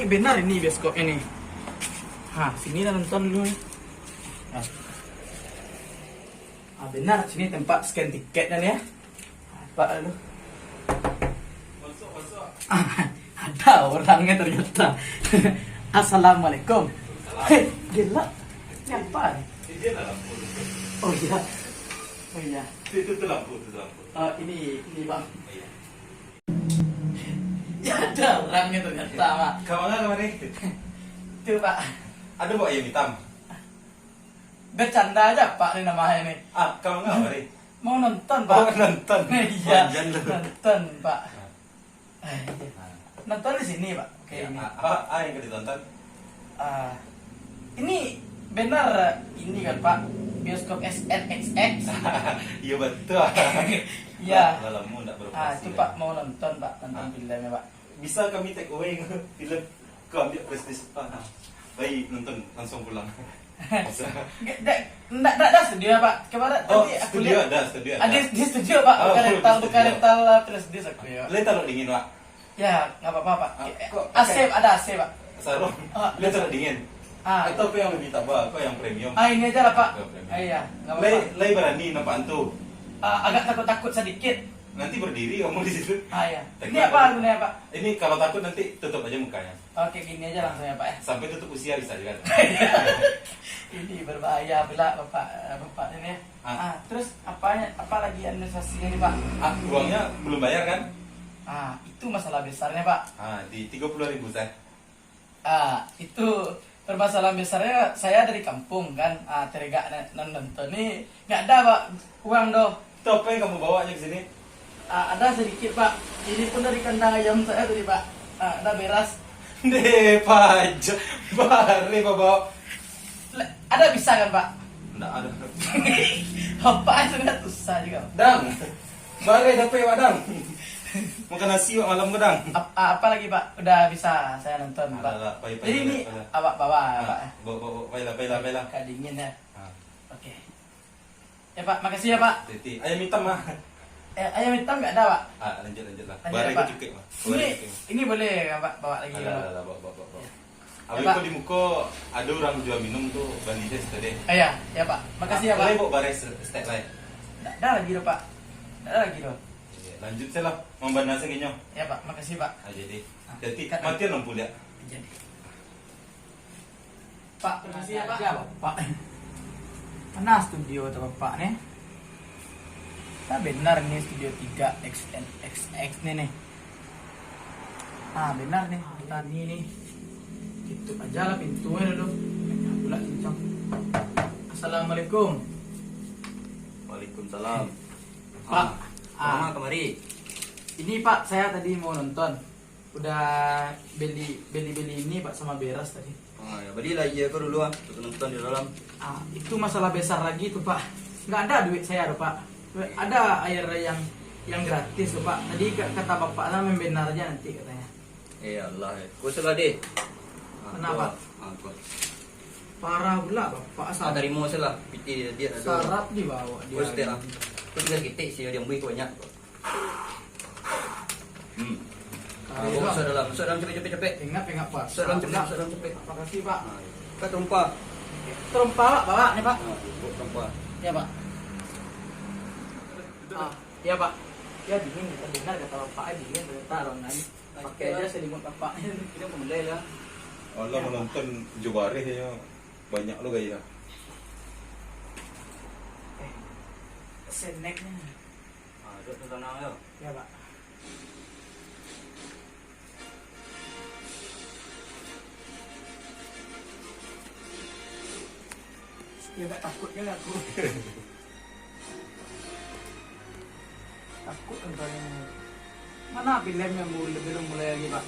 benar ini bioskop ini. Sini lah nonton dulu nih. Benar sini tempat scan tiket dan ya. Pak lu. Masuk. Ada orangnya ternyata. Assalamualaikum. Hei, gila. Siapa? Dia lampu. Oh iya. Itu lampu. Ini Bang. Ya ada orangnya ternyata, Pak. Kemana kemarin? Itu Pak. Ada bawa ayam hitam. Bercanda aja Pak ini namanya nih. Kemana kemarin? Mau nonton Pak. Oh, nonton. Iya. Wajan lu. Nonton Pak. Nonton di sini Pak. Oke ini. Yang ditonton? Ini benar ini kan Pak. Bioskop SNXX. Iya betul. Iya. Lalamu enggak beroperasi. Itu Pak mau nonton Pak, nonton filmnya Pak. Bisa kami take away film kau ambil prestis Pak. Baik nonton langsung pulang. Bisa. Enggak studio Pak. Kemarin tadi aku lihat studio ada di studio Pak. Bukan rental prestis aku ya. Lihat taruh dingin Pak. Ya, enggak apa-apa Pak. Kok AC ada AC Pak. Sarung. Lihat taruh dingin. Itu apa yang lebih tabah? Apa yang premium? Ini aja lah Pak. Iya, enggak apa-apa. Lay berani nampak antu. Agak takut-takut sedikit. Nanti berdiri kamu di situ. Iya. Ini apa gunanya Pak? Ini kalau takut nanti tutup aja mukanya. Oke, gini aja langsung ya Pak ya. Sampai tutup usia bisa juga. Ini berbahaya bila Bapak ini ya. Terus apa lagi administrasinya nih Pak? Uangnya belum bayar kan? Itu masalah besarnya Pak. Di 30.000 saya. Itu permasalahan besarnya saya dari kampung kan. Tergak nonton nih nggak ada Pak uang doh. Itu apa yang kamu bawa aja ke sini? Ada sedikit Pak. Ini pun dari kandang ayam saya tadi Pak. Ada beras. Deh pajak bare bawa. Ada bisa kan Pak? Nggak ada. Bapak itu nggak susah juga. Dang, bare dapat wadang. Makan nasi wak malam gedang. Apa lagi Pak? Udah bisa saya nonton Pak. Jadi ini awak bawa Pak. Baiklah. Agak dingin ya. Oke. Ya Pak, makasih ya Pak. Titi, ayam hitam mah. Ayam hitam nggak ada Pak? Lanjut lah. Lanjut, Bare Pak. itu cukup mah. Ini boleh nggak Pak bawa lagi? Bawa. Ya, Abis Pak. itu di muka ada orang jual minum tuh banditnya tadi. Ya Pak, makasih ya Pak. Boleh bawa bare stek lain. Nggak ada lagi loh Pak. Nggak ada lagi loh. Lanjut saya lah, membahas nasi kenyo. Ya Pak, makasih Pak. Jadi matian lampu lihat. Jadi. Pak, makasih ya Pak. Pak. Mana studio tuh Bapak nih? Benar nih studio 3 XNXX nih. Benar nih. Tadi nih. Tutup aja lah pintunya dulu. Pula cincang. Assalamualaikum. Waalaikumsalam. Pak. Kemari. Ini Pak, saya tadi mau nonton. Udah beli ini Pak sama beras tadi. Ya belilah iya kau dulu untuk nonton di dalam. Itu masalah besar lagi tuh Pak. Nggak ada duit saya tuh Pak. Ada air yang gratis tuh Pak. Tadi kata Bapak lah membenarnya nanti katanya. Allah, kau salah deh. Kenapa? Parah pula Bapak. Dari mau salah. Piti dia ada. Sarap dibawa dia. Kau setia. Kau tinggal kita sih yang bui banyak. Masuk dalam cepet. Ingat Pak. Masuk dalam cepet. Terima kasih Pak. Kau tumpah. Terumpa Pak, bawa nih Pak. Tumpah. Ya Pak. Ya Pak. Ya dingin kita dengar kata Bapak dingin ternyata orang lain. Pakai aja selimut Bapak. Kita mulai lah. Allah menonton Jubare ya banyak lo gaya. Seneknya. Duduk tenang ya. Ya Pak. Ya gak takut ya aku. Takut kan. Mana filmnya belum mulai lagi Pak?